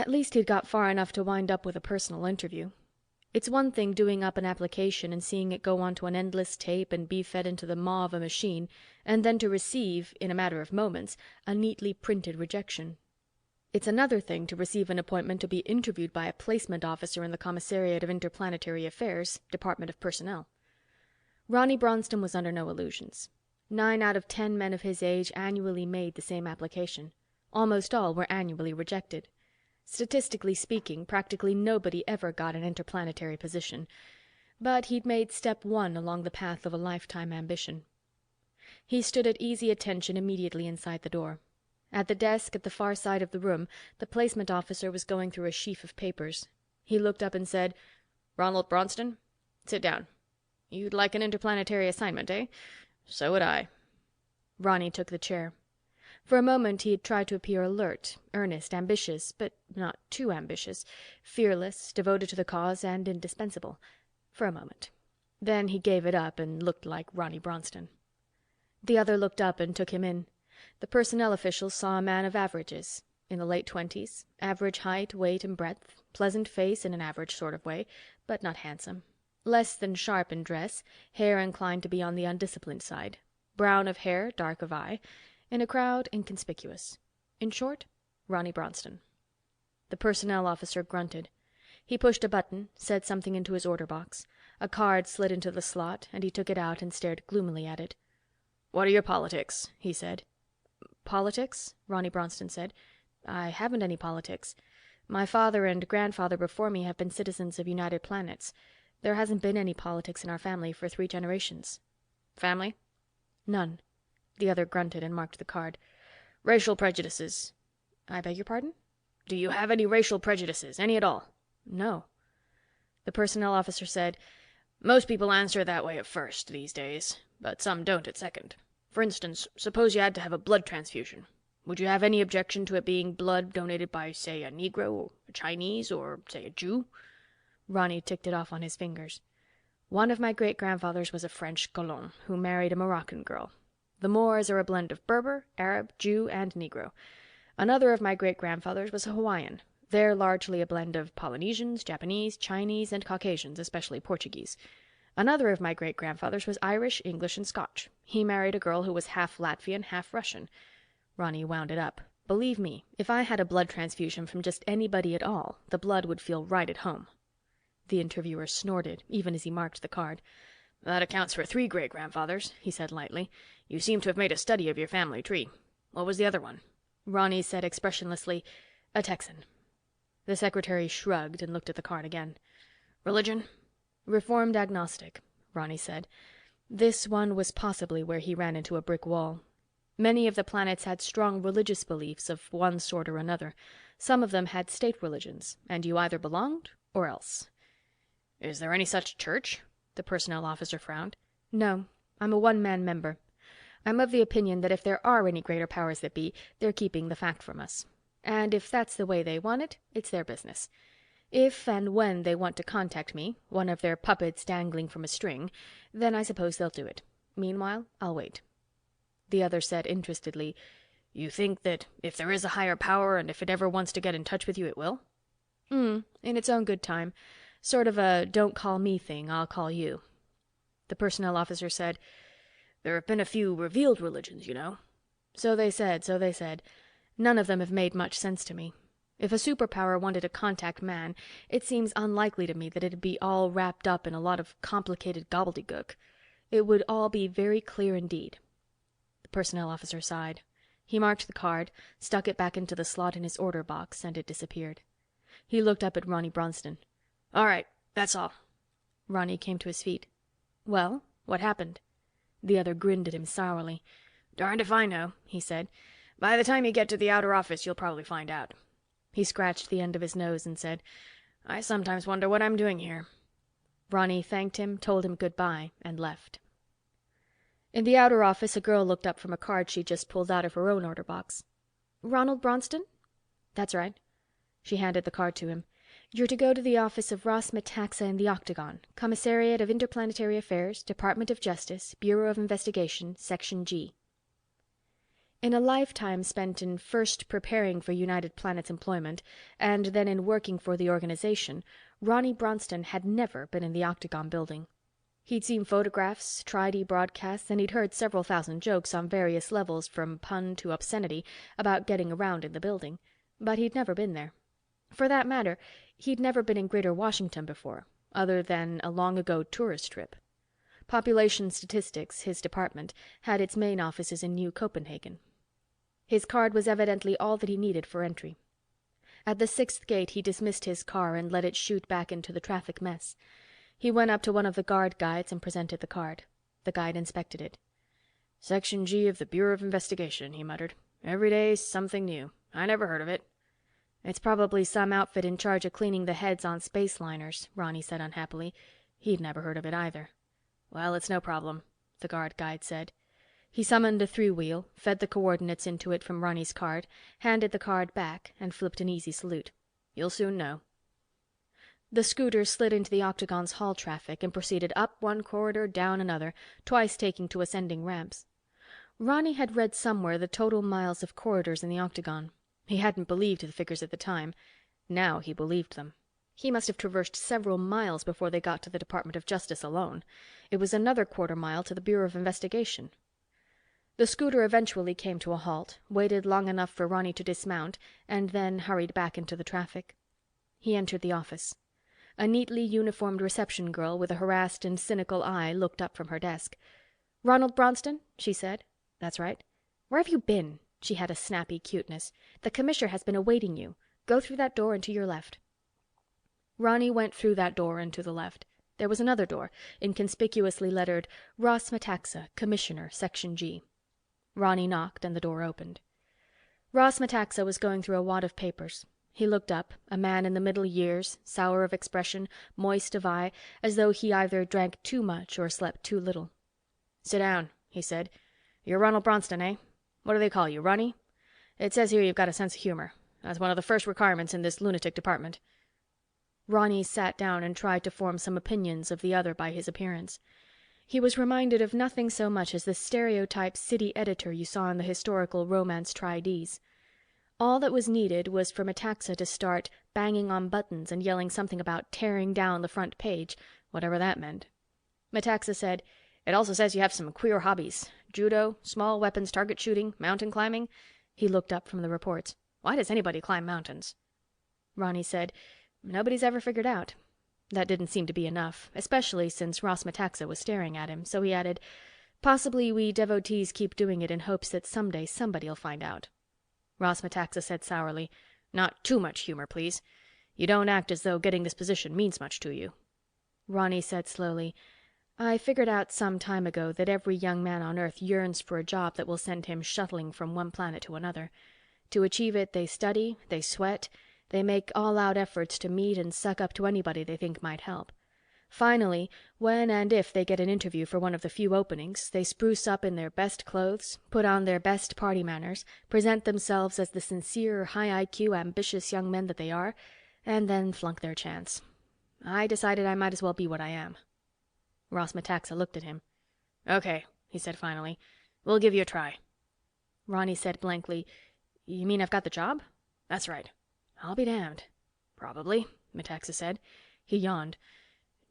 At least he'd got far enough to wind up with a personal interview. It's one thing doing up an application and seeing it go onto an endless tape and be fed into the maw of a machine, and then to receive, in a matter of moments, a neatly printed rejection. It's another thing to receive an appointment to be interviewed by a placement officer in the Commissariat of Interplanetary Affairs, Department of Personnel. Ronnie Bronston was under no illusions. 9 out of 10 men of his age annually made the same application. Almost all were annually rejected. Statistically speaking, practically nobody ever got an interplanetary position. But he'd made step 1 along the path of a lifetime ambition. He stood at easy attention immediately inside the door. At the desk at the far side of the room, the placement officer was going through a sheaf of papers. He looked up and said, "Ronald Bronston? Sit down. You'd like an interplanetary assignment, eh? So would I." Ronnie took the chair. For a moment he had tried to appear alert, earnest, ambitious, but not too ambitious, fearless, devoted to the cause, and indispensable. For a moment. Then he gave it up and looked like Ronnie Bronston. The other looked up and took him in. The personnel officials saw a man of averages, in the late 20s, average height, weight, and breadth, pleasant face in an average sort of way, but not handsome. Less than sharp in dress, hair inclined to be on the undisciplined side. Brown of hair, dark of eye. In a crowd, inconspicuous. In short, Ronnie Bronston. The personnel officer grunted. He pushed a button, said something into his order box. A card slid into the slot, and he took it out and stared gloomily at it. "What are your politics?" he said. "Politics?" Ronnie Bronston said. "I haven't any politics. My father and grandfather before me have been citizens of United Planets. There hasn't been any politics in our family for 3 generations." "Family?" "None." The other grunted and marked the card. "Racial prejudices?" "I beg your pardon?" "Do you have any racial prejudices? Any at all?" "No." The personnel officer said, "Most people answer that way at first, these days, but some don't at second. For instance, suppose you had to have a blood transfusion. Would you have any objection to it being blood donated by, say, a Negro, or a Chinese, or, say, a Jew?" Ronnie ticked it off on his fingers. "One of my great-grandfathers was a French colon who married a Moroccan girl. The Moors are a blend of Berber, Arab, Jew, and Negro. Another of my great-grandfathers was a Hawaiian. They're largely a blend of Polynesians, Japanese, Chinese, and Caucasians, especially Portuguese. Another of my great-grandfathers was Irish, English, and Scotch. He married a girl who was half Latvian, half Russian." Ronnie wound it up. "Believe me, if I had a blood transfusion from just anybody at all, the blood would feel right at home." The interviewer snorted, even as he marked the card. "That accounts for 3 great-grandfathers," he said lightly. "You seem to have made a study of your family tree. What was the other one?" Ronnie said expressionlessly, "A Texan." The secretary shrugged and looked at the card again. "Religion?" "Reformed agnostic," Ronnie said. This one was possibly where he ran into a brick wall. Many of the planets had strong religious beliefs of one sort or another. Some of them had state religions, and you either belonged or else. "Is there any such church?" The personnel officer frowned. "No, I'm a one-man member. I'm of the opinion that if there are any greater powers that be, they're keeping the fact from us. And if that's the way they want it, it's their business. If and when they want to contact me, one of their puppets dangling from a string, then I suppose they'll do it. Meanwhile, I'll wait." The other said interestedly, "You think that if there is a higher power and if it ever wants to get in touch with you, it will?" In its own good time. Sort of a don't call me thing, I'll call you." The personnel officer said, "There have been a few revealed religions, you know." So they said. None of them have made much sense to me. If a superpower wanted to contact man, it seems unlikely to me that it'd be all wrapped up in a lot of complicated gobbledygook. It would all be very clear indeed." The personnel officer sighed. He marked the card, stuck it back into the slot in his order box, and it disappeared. He looked up at Ronnie Bronston. "All right, that's all." Ronnie came to his feet. "Well, what happened?" The other grinned at him sourly. "Darned if I know," he said. "By the time you get to the outer office, you'll probably find out." He scratched the end of his nose and said, "I sometimes wonder what I'm doing here." Ronnie thanked him, told him goodbye, and left. In the outer office, a girl looked up from a card she'd just pulled out of her own order box. "Ronald Bronston?" "That's right." She handed the card to him. "You're to go to the office of Ross Metaxa in the Octagon, Commissariat of Interplanetary Affairs, Department of Justice, Bureau of Investigation, Section G." In a lifetime spent in first preparing for United Planets employment and then in working for the organization, Ronnie Bronston had never been in the Octagon building. He'd seen photographs, tried e-broadcasts, and he'd heard several thousand jokes on various levels from pun to obscenity about getting around in the building, but he'd never been there. For that matter, he'd never been in Greater Washington before, other than a long-ago tourist trip. Population Statistics, his department, had its main offices in New Copenhagen. His card was evidently all that he needed for entry. At the 6th gate, he dismissed his car and let it shoot back into the traffic mess. He went up to one of the guard guides and presented the card. The guide inspected it. "Section G of the Bureau of Investigation," he muttered. "Every day, something new. I never heard of it." "It's probably some outfit in charge of cleaning the heads on space liners," Ronnie said unhappily. He'd never heard of it either. "Well, it's no problem," the guard guide said. He summoned a three-wheel, fed the coordinates into it from Ronnie's card, handed the card back, and flipped an easy salute. "You'll soon know." The scooter slid into the Octagon's hall traffic and proceeded up one corridor, down another, twice taking to ascending ramps. Ronnie had read somewhere the total miles of corridors in the Octagon. He hadn't believed the figures at the time. Now he believed them. He must have traversed several miles before they got to the Department of Justice alone. It was another quarter-mile to the Bureau of Investigation. The scooter eventually came to a halt, waited long enough for Ronnie to dismount, and then hurried back into the traffic. He entered the office. A neatly uniformed reception girl with a harassed and cynical eye looked up from her desk. "Ronald Bronston?" she said. "That's right." "Where have you been?" She had a snappy cuteness. "The commissioner has been awaiting you. Go through that door and to your left." Ronnie went through that door and to the left. There was another door, inconspicuously lettered, "Ross Metaxa, Commissioner, Section G." Ronnie knocked and the door opened. Ross Metaxa was going through a wad of papers. He looked up, a man in the middle years, sour of expression, moist of eye, as though he either drank too much or slept too little. "Sit down," he said. "You're Ronald Bronston, eh? What do they call you, Ronnie? It says here you've got a sense of humor. That's one of the first requirements in this lunatic department." Ronnie sat down and tried to form some opinions of the other by his appearance. He was reminded of nothing so much as the stereotype city editor you saw in the historical romance Tri-Ds. All that was needed was for Metaxa to start banging on buttons and yelling something about tearing down the front page, whatever that meant. Metaxa said, "It also says you have some queer hobbies. Judo, small weapons target shooting, mountain climbing." He looked up from the reports. "Why does anybody climb mountains?" Ronnie said, "Nobody's ever figured out." That didn't seem to be enough, especially since Ross Metaxa was staring at him, so he added, "Possibly we devotees keep doing it in hopes that someday somebody'll find out." Ross Metaxa said sourly, "Not too much humor, please. You don't act as though getting this position means much to you." Ronnie said slowly, "I figured out some time ago that every young man on Earth yearns for a job that will send him shuttling from one planet to another. To achieve it, they study, they sweat, they make all-out efforts to meet and suck up to anybody they think might help. Finally, when and if they get an interview for one of the few openings, they spruce up in their best clothes, put on their best party manners, present themselves as the sincere, high IQ, ambitious young men that they are, and then flunk their chance. I decided I might as well be what I am." Ross Metaxa looked at him. "Okay," he said finally. "We'll give you a try." Ronnie said blankly, "You mean I've got the job?" "That's right." "I'll be damned." "Probably," Metaxa said. He yawned.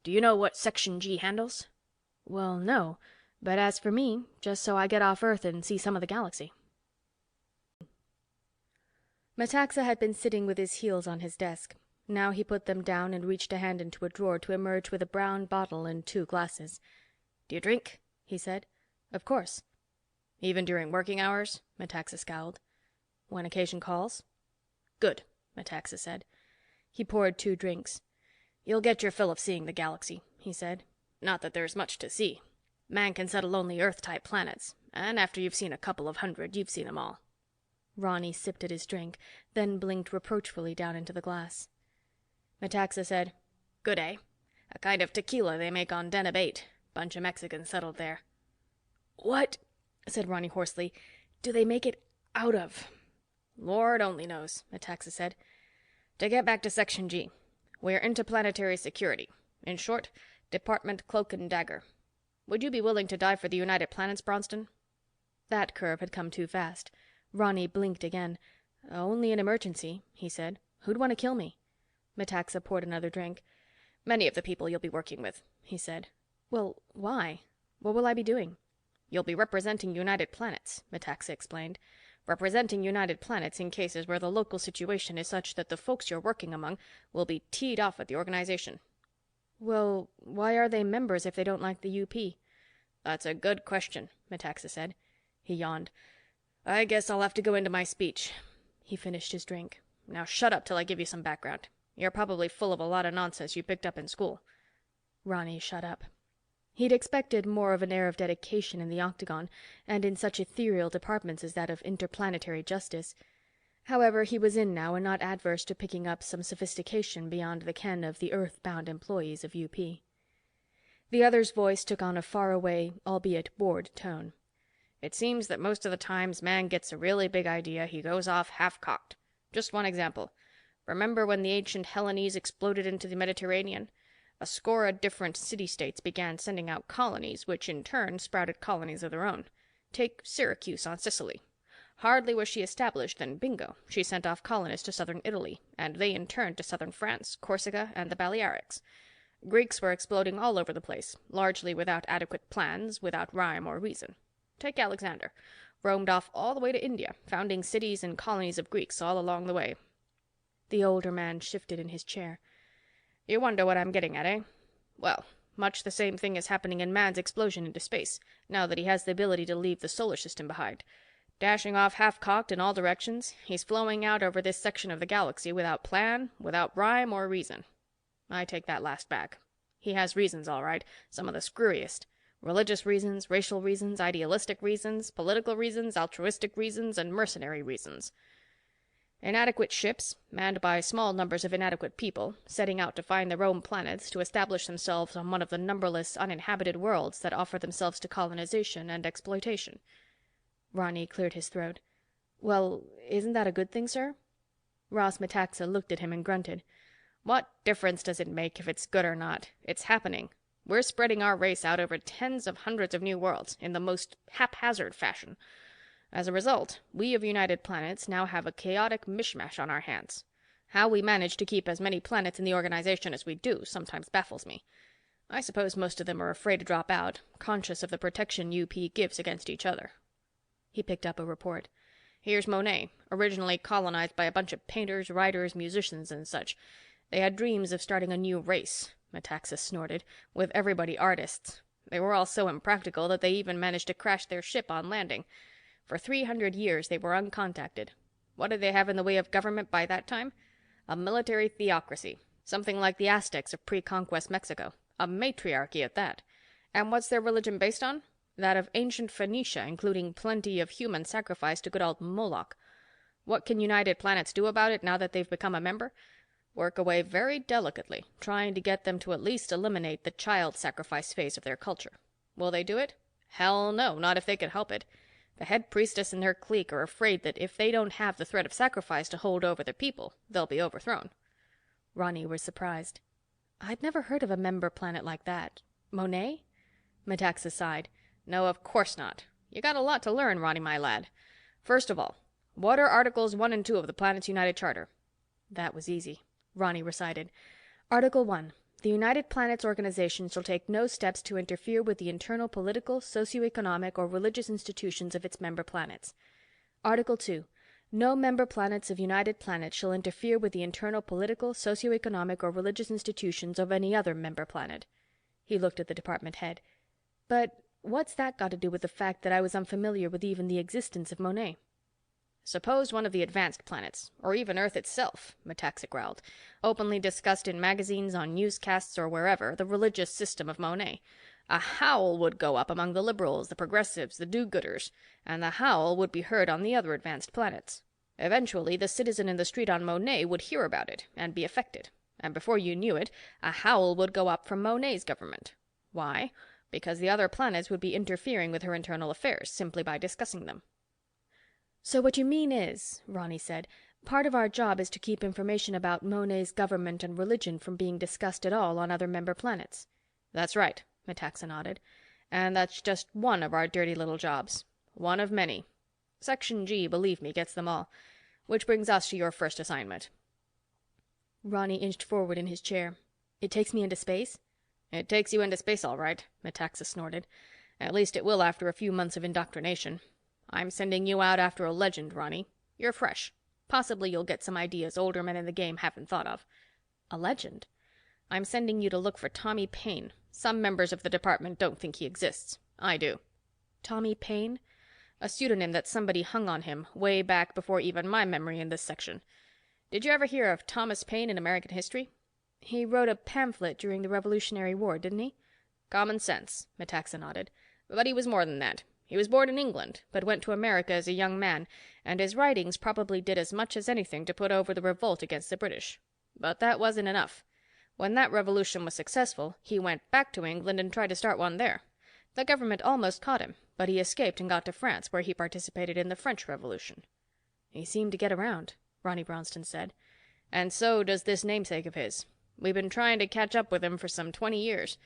"Do you know what Section G handles?" "Well, no. But as for me, just so I get off Earth and see some of the galaxy." Metaxa had been sitting with his heels on his desk. Now he put them down and reached a hand into a drawer to emerge with a brown bottle and 2 glasses. "Do you drink?" he said. "Of course." "Even during working hours?" Metaxa scowled. "When occasion calls." "Good," Metaxa said. He poured 2 drinks. "You'll get your fill of seeing the galaxy," he said. "Not that there's much to see. Man can settle only Earth-type planets, and after you've seen a couple of hundred, you've seen them all." Ronnie sipped at his drink, then blinked reproachfully down into the glass. Metaxa said, "Good, eh? A kind of tequila they make on Deneb 8. Bunch of Mexicans settled there." "What," said Ronnie hoarsely, "do they make it out of?" "Lord only knows," Metaxa said. "To get back to Section G. We're interplanetary security. In short, Department Cloak and Dagger. Would you be willing to die for the United Planets, Bronston?" That curve had come too fast. Ronnie blinked again. "Only an emergency," he said. "Who'd want to kill me?" Metaxa poured another drink. "Many of the people you'll be working with," he said. "Well, why? What will I be doing?" "You'll be representing United Planets," Metaxa explained. "Representing United Planets in cases where the local situation is such that the folks you're working among will be teed off at the organization." "Well, why are they members if they don't like the UP?" "That's a good question," Metaxa said. He yawned. "I guess I'll have to go into my speech." He finished his drink. "Now shut up till I give you some background. You're probably full of a lot of nonsense you picked up in school." Ronnie shut up. He'd expected more of an air of dedication in the Octagon, and in such ethereal departments as that of interplanetary justice. However, he was in now and not adverse to picking up some sophistication beyond the ken of the earth-bound employees of UP. The other's voice took on a faraway, albeit bored tone. "It seems that most of the times man gets a really big idea, he goes off half-cocked. Just one example. Remember when the ancient Hellenes exploded into the Mediterranean? A score of different city-states began sending out colonies, which in turn sprouted colonies of their own. Take Syracuse on Sicily. Hardly was she established than bingo, she sent off colonists to southern Italy, and they in turn to southern France, Corsica, and the Balearics. Greeks were exploding all over the place, largely without adequate plans, without rhyme or reason. Take Alexander. Roamed off all the way to India, founding cities and colonies of Greeks all along the way." The older man shifted in his chair. "You wonder what I'm getting at, eh? Well, much the same thing is happening in man's explosion into space, now that he has the ability to leave the solar system behind. Dashing off half-cocked in all directions, he's flowing out over this section of the galaxy without plan, without rhyme or reason. I take that last back. He has reasons, all right, some of the screwiest. Religious reasons, racial reasons, idealistic reasons, political reasons, altruistic reasons, and mercenary reasons. Inadequate ships, manned by small numbers of inadequate people, setting out to find their own planets, to establish themselves on one of the numberless uninhabited worlds that offer themselves to colonization and exploitation." Ronnie cleared his throat. "Well, isn't that a good thing, sir?" Ross Metaxa looked at him and grunted. "What difference does it make if it's good or not? It's happening. We're spreading our race out over tens of hundreds of new worlds in the most haphazard fashion. As a result, we of United Planets now have a chaotic mishmash on our hands. How we manage to keep as many planets in the organization as we do sometimes baffles me. I suppose most of them are afraid to drop out, conscious of the protection UP gives against each other." He picked up a report. "Here's Monet, originally colonized by a bunch of painters, writers, musicians, and such. They had dreams of starting a new race," Metaxa snorted, "with everybody artists. They were all so impractical that they even managed to crash their ship on landing. For 300 years they were uncontacted. What did they have in the way of government by that time? A military theocracy, something like the Aztecs of pre-conquest Mexico. A matriarchy at that. And what's their religion based on? That of ancient Phoenicia, including plenty of human sacrifice to good old Moloch. What can United Planets do about it now that they've become a member? Work away very delicately, trying to get them to at least eliminate the child sacrifice phase of their culture. Will they do it? Hell no, not if they can help it. The head priestess and her clique are afraid that if they don't have the threat of sacrifice to hold over the people, they'll be overthrown." Ronnie was surprised. "I'd never heard of a member planet like that. Monet?" Metaxa sighed. "No, of course not. You got a lot to learn, Ronnie, my lad. First of all, what are Articles 1 and 2 of the Planets United Charter?" That was easy. Ronnie recited. "Article 1. The United Planets Organization shall take no steps to interfere with the internal political, socioeconomic, or religious institutions of its member planets. Article 2. No member planets of United Planets shall interfere with the internal political, socioeconomic, or religious institutions of any other member planet." He looked at the department head. "But what's that got to do with the fact that I was unfamiliar with even the existence of Monet?" "Suppose one of the advanced planets, or even Earth itself," Metaxa growled, "openly discussed in magazines, on newscasts, or wherever, the religious system of Monet. A howl would go up among the liberals, the progressives, the do-gooders, and the howl would be heard on the other advanced planets. Eventually, the citizen in the street on Monet would hear about it and be affected. And before you knew it, a howl would go up from Monet's government. Why? Because the other planets would be interfering with her internal affairs simply by discussing them." "So what you mean is," Ronnie said, "part of our job is to keep information about Monet's government and religion from being discussed at all on other member planets." "That's right," Metaxa nodded. "And that's just one of our dirty little jobs. One of many. Section G, believe me, gets them all. Which brings us to your first assignment. Ronnie inched forward in his chair. It takes me into space? It takes you into space, all right, Metaxa snorted. At least it will after a few months of indoctrination. I'm sending you out after a legend, Ronnie. You're fresh. Possibly you'll get some ideas older men in the game haven't thought of. A legend? I'm sending you to look for Tommy Paine. Some members of the department don't think he exists. I do. Tommy Paine? A pseudonym that somebody hung on him way back before even my memory in this section. Did you ever hear of Thomas Paine in American history? He wrote a pamphlet during the Revolutionary War, didn't he? Common sense, Metaxa nodded. But he was more than that. He was born in England, but went to America as a young man, and his writings probably did as much as anything to put over the revolt against the British. But that wasn't enough. When that revolution was successful, he went back to England and tried to start one there. The government almost caught him, but he escaped and got to France, where he participated in the French Revolution. He seemed to get around, Ronnie Bronston said. And so does this namesake of his. We've been trying to catch up with him for some 20 years.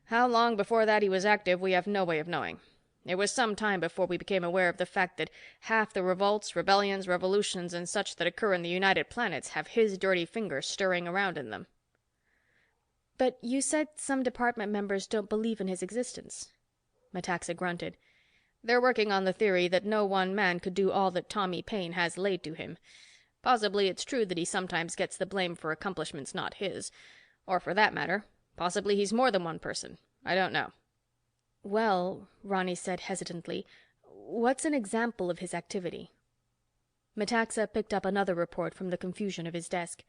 How long before that he was active, we have no way of knowing. It was some time before we became aware of the fact that half the revolts, rebellions, revolutions, and such that occur in the United Planets have his dirty fingers stirring around in them. But you said some department members don't believe in his existence. Metaxa grunted. They're working on the theory that no one man could do all that Tommy Paine has laid to him. Possibly it's true that he sometimes gets the blame for accomplishments not his. Or for that matter, possibly he's more than one person. I don't know. Well, Ronnie said hesitantly, what's an example of his activity? Metaxa picked up another report from the confusion of his desk.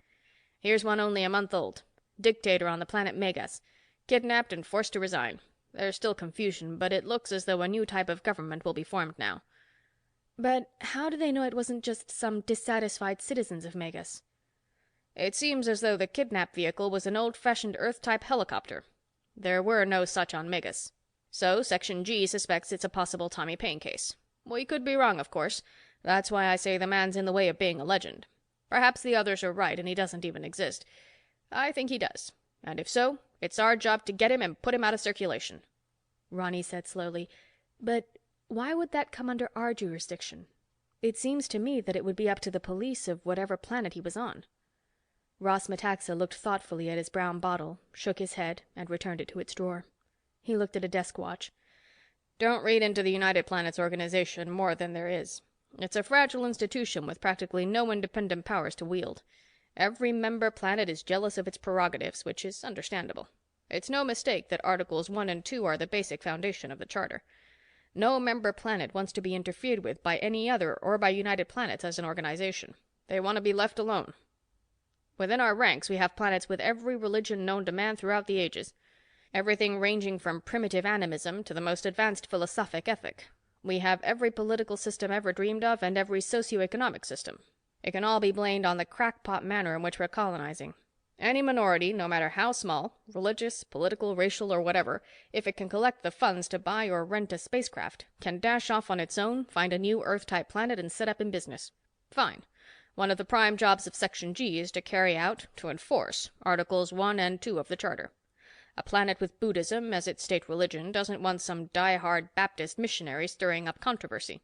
Here's one only a month old. Dictator on the planet Megas. Kidnapped and forced to resign. There's still confusion, but it looks as though a new type of government will be formed now. But how do they know it wasn't just some dissatisfied citizens of Megas? It seems as though the kidnap vehicle was an old-fashioned Earth-type helicopter. There were no such on Megas. So Section G suspects it's a possible Tommy Paine case. We could be wrong, of course. That's why I say the man's in the way of being a legend. Perhaps the others are right and he doesn't even exist. I think he does. And if so, it's our job to get him and put him out of circulation. Ronnie said slowly, but why would that come under our jurisdiction? It seems to me that it would be up to the police of whatever planet he was on. Ross Metaxa looked thoughtfully at his brown bottle, shook his head, and returned it to its drawer. He looked at a desk watch. Don't read into the United Planets organization more than there is. It's a fragile institution with practically no independent powers to wield. Every member planet is jealous of its prerogatives, which is understandable. It's no mistake that Articles 1 and 2 are the basic foundation of the Charter. No member planet wants to be interfered with by any other or by United Planets as an organization. They want to be left alone. Within our ranks, we have planets with every religion known to man throughout the ages. Everything ranging from primitive animism to the most advanced philosophic ethic. We have every political system ever dreamed of and every socioeconomic system. It can all be blamed on the crackpot manner in which we're colonizing. Any minority, no matter how small, religious, political, racial, or whatever, if it can collect the funds to buy or rent a spacecraft, can dash off on its own, find a new Earth-type planet, and set up in business. Fine. One of the prime jobs of Section G is to carry out, to enforce, Articles 1 and 2 of the Charter. A planet with Buddhism as its state religion doesn't want some die-hard Baptist missionary stirring up controversy.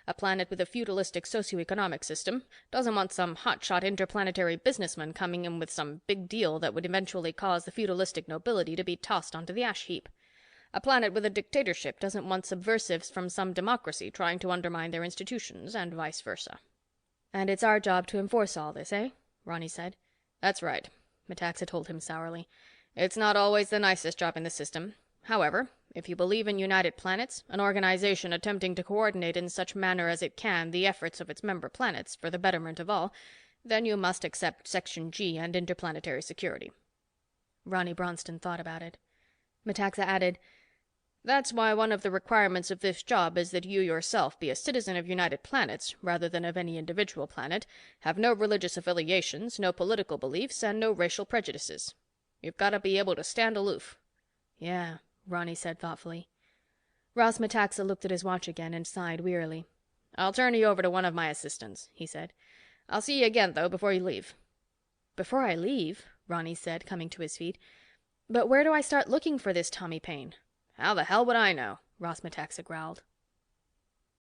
A planet with a feudalistic socioeconomic system doesn't want some hotshot interplanetary businessman coming in with some big deal that would eventually cause the feudalistic nobility to be tossed onto the ash heap. A planet with a dictatorship doesn't want subversives from some democracy trying to undermine their institutions, and vice versa. And it's our job to enforce all this, eh? Ronnie said. That's right, Metaxa told him sourly. It's not always the nicest job in the system. However, if you believe in United Planets, an organization attempting to coordinate in such manner as it can the efforts of its member planets for the betterment of all, then you must accept Section G and interplanetary security. Ronnie Bronston thought about it. Metaxa added, That's why one of the requirements of this job is that you yourself be a citizen of United Planets rather than of any individual planet, have no religious affiliations, no political beliefs, and no racial prejudices. You've got to be able to stand aloof. Yeah, Ronnie said thoughtfully. Ross Metaxa looked at his watch again and sighed wearily. I'll turn you over to one of my assistants, he said. I'll see you again, though, before you leave. Before I leave, Ronnie said, coming to his feet. But where do I start looking for this Tommy Paine? How the hell would I know? Ross Metaxa growled.